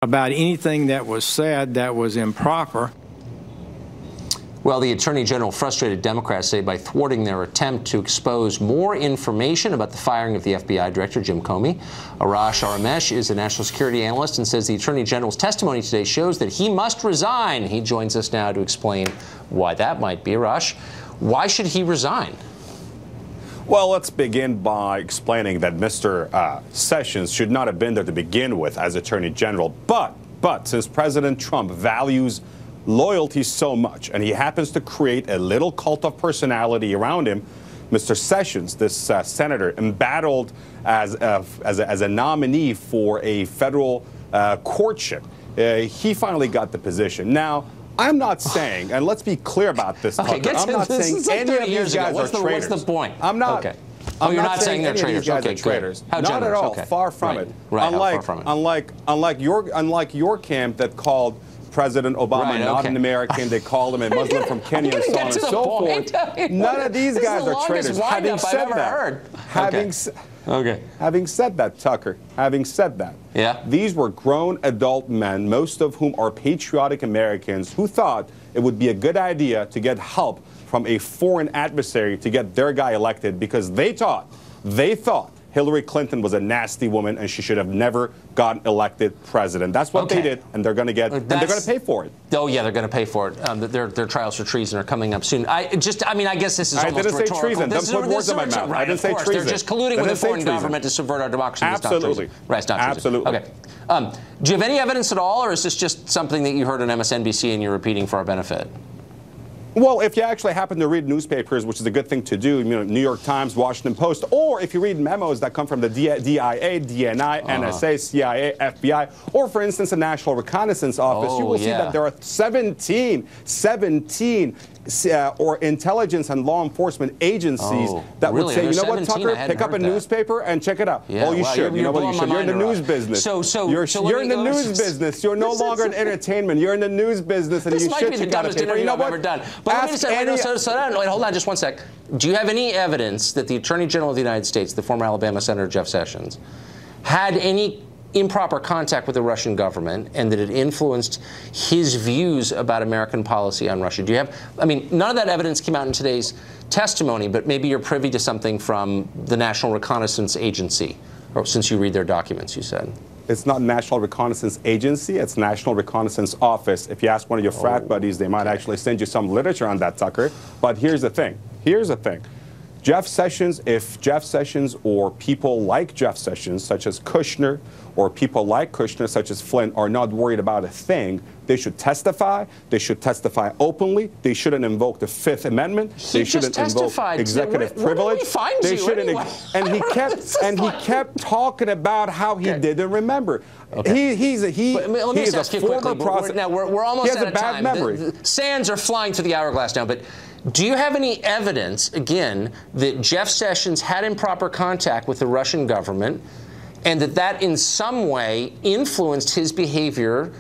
about anything that was said that was improper. Well, the Attorney General frustrated Democrats today by thwarting their attempt to expose more information about the firing of the FBI Director, Jim Comey. Arash Aramesh is a national security analyst and says the Attorney General's testimony today shows that he must resign. He joins us now to explain why that might be. Arash, why should he resign? Well, let's begin by explaining that Mr. Sessions should not have been there to begin with as Attorney General. But since President Trump values loyalty so much, and he happens to create a little cult of personality around him, Mr. Sessions, this senator, embattled as a nominee for a federal courtship. He finally got the position. Now, I'm not saying, and let's be clear about this, okay, Tucker, I'm not saying any of these guys are traitors. What's the point? I'm not. Okay. I'm you're not saying they're traitors. Okay, traitors. How not generous? at all. Okay. Far from it. Right. Far from it. Unlike your camp that called President Obama not an American, they called him a Muslim from Kenya and so on and so forth. None of these guys are traitors. Having said that, having said that, Tucker, having said that, these were grown adult men, most of whom are patriotic Americans, who thought it would be a good idea to get help from a foreign adversary to get their guy elected because they thought Hillary Clinton was a nasty woman and she should have never gotten elected president. That's what they did, and they're going to get, and they're going to pay for it. Oh yeah, they're going to pay for it. Their trials for treason are coming up soon. I guess this is almost rhetorical. I didn't say treason. Don't put words in my mouth. I didn't say treason. They're just colluding with a foreign government to subvert our democracy. Absolutely. Right, it's not treason. Absolutely. Okay. Do you have any evidence at all, or is this just something that you heard on MSNBC and you're repeating for our benefit? Well, if you actually happen to read newspapers, which is a good thing to do, New York Times, Washington Post, or if you read memos that come from the DIA, DNI, NSA, CIA, FBI, or, for instance, the National Reconnaissance Office, you will see that there are 17 or intelligence and law enforcement agencies that would say, you know what, Tucker, pick up a newspaper and check it out. Yeah, you should. You know what, you should. You're in the news business. You're in the news business. You're no longer in entertainment. You're in the news business, and you should check out a paper. You know what? Ever done. But let me just hold on just one sec. Do you have any evidence that the Attorney General of the United States, the former Alabama Senator Jeff Sessions, had any improper contact with the Russian government and that it influenced his views about American policy on Russia? Do you have, I mean, none of that evidence came out in today's testimony, but maybe you're privy to something from the National Reconnaissance Agency, or since you read their documents, you said. It's not National Reconnaissance Agency, it's National Reconnaissance Office. If you ask one of your frat buddies, they might actually send you some literature on that, Tucker. But here's the thing. Jeff Sessions, if Jeff Sessions or people like Jeff Sessions, such as Kushner, or people like Kushner, such as Flynn, are not worried about a thing, they should testify. They should testify openly. They shouldn't invoke the Fifth Amendment. They shouldn't invoke executive privilege. They shouldn't. Anyway? And he kept talking about how he didn't remember. He's a former prosecutor. Now we're almost out of time. He has a bad memory. The sands are flying through the hourglass now, but do you have any evidence, again, that Jeff Sessions had improper contact with the Russian government and that in some way influenced his behavior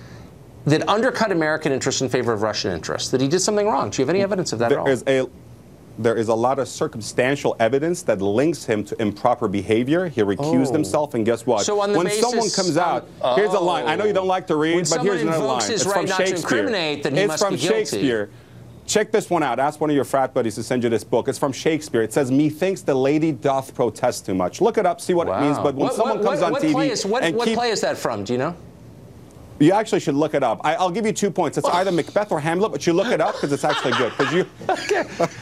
that undercut American interests in favor of Russian interests, that he did something wrong? Do you have any evidence of that at all? There is a lot of circumstantial evidence that links him to improper behavior. He recused himself, and guess what? So when someone comes out, here's a line. I know you don't like to read, but here's another line. It's from Shakespeare. It's from Shakespeare. Check this one out. Ask one of your frat buddies to send you this book. It's from Shakespeare. It says, "Methinks the lady doth protest too much." Look it up, see what it means. But when someone comes on TV, what play is that from? Do you know? You actually should look it up. I'll give you 2 points. It's either Macbeth or Hamlet, but you look it up because it's actually good.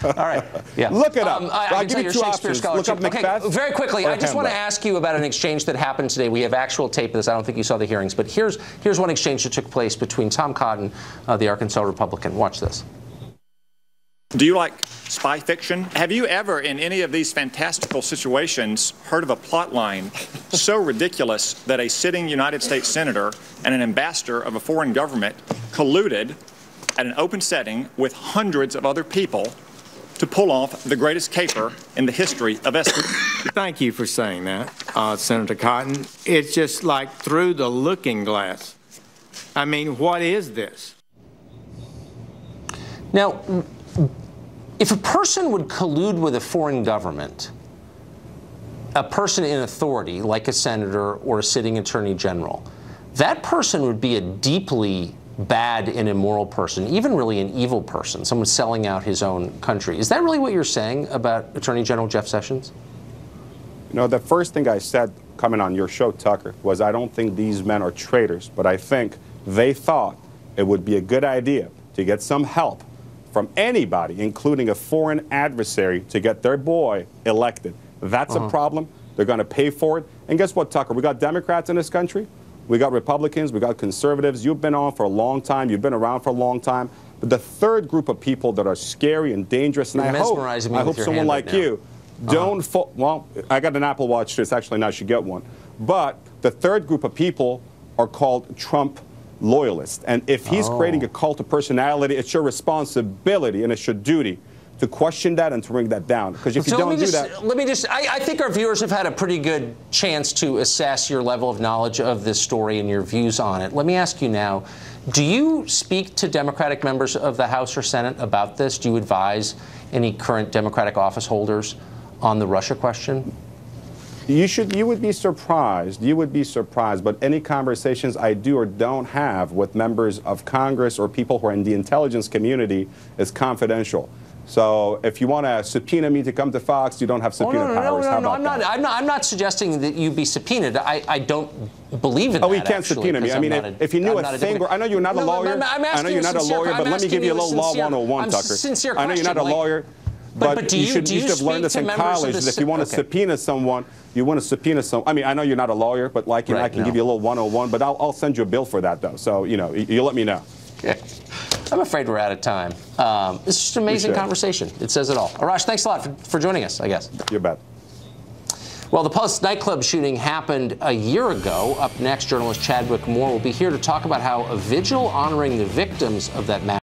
All right. Yeah. Look it up. I'll give you 2 options. Look up Macbeth. Okay, very quickly, I just want to ask you about an exchange that happened today. We have actual tape of this. I don't think you saw the hearings, but here's one exchange that took place between Tom Cotton, the Arkansas Republican. Watch this. Do you like spy fiction? Have you ever, in any of these fantastical situations, heard of a plot line so ridiculous that a sitting United States senator and an ambassador of a foreign government colluded at an open setting with hundreds of other people to pull off the greatest caper in the history of espionage? Thank you for saying that, Senator Cotton. It's just like through the looking glass. I mean, what is this? Now, if a person would collude with a foreign government, a person in authority, like a senator or a sitting attorney general, that person would be a deeply bad and immoral person, even really an evil person, someone selling out his own country. Is that really what you're saying about Attorney General Jeff Sessions? You know, the first thing I said coming on your show, Tucker, was I don't think these men are traitors, but I think they thought it would be a good idea to get some help from anybody, including a foreign adversary, to get their boy elected. That's a problem. They're going to pay for it. And guess what, Tucker? We got Democrats in this country. We got Republicans. We got conservatives. You've been on for a long time. You've been around for a long time. But the third group of people that are scary and dangerous, and I hope someone like you don't well, I got an Apple Watch. It's actually now I should get one. But the third group of people are called Trump loyalists. And if he's creating a cult of personality, it's your responsibility and it's your duty to question that and to bring that down. Because if you don't do that... I think our viewers have had a pretty good chance to assess your level of knowledge of this story and your views on it. Let me ask you now, do you speak to Democratic members of the House or Senate about this? Do you advise any current Democratic office holders on the Russia question? You would be surprised. You would be surprised. But any conversations I do or don't have with members of Congress or people who are in the intelligence community is confidential. So if you want to subpoena me to come to Fox, you don't have subpoena powers. No, I'm not suggesting that you be subpoenaed. I don't believe in that. Oh, he can't subpoena me. I mean, if you knew a thing, I know you're not a lawyer. I know you're not a lawyer, but let me give you a little law 101, Tucker. I know you're not a lawyer. But you should have learned this in college, that if you want to subpoena someone, you want to subpoena someone. I mean, I know you're not a lawyer, but like, I can give you a little 101, but I'll send you a bill for that, though. So, you know, you let me know. Okay. I'm afraid we're out of time. It's just an amazing conversation. It says it all. Arash, thanks a lot for joining us, I guess. You bet. Well, the Post nightclub shooting happened a year ago. Up next, journalist Chadwick Moore will be here to talk about how a vigil honoring the victims of that massacre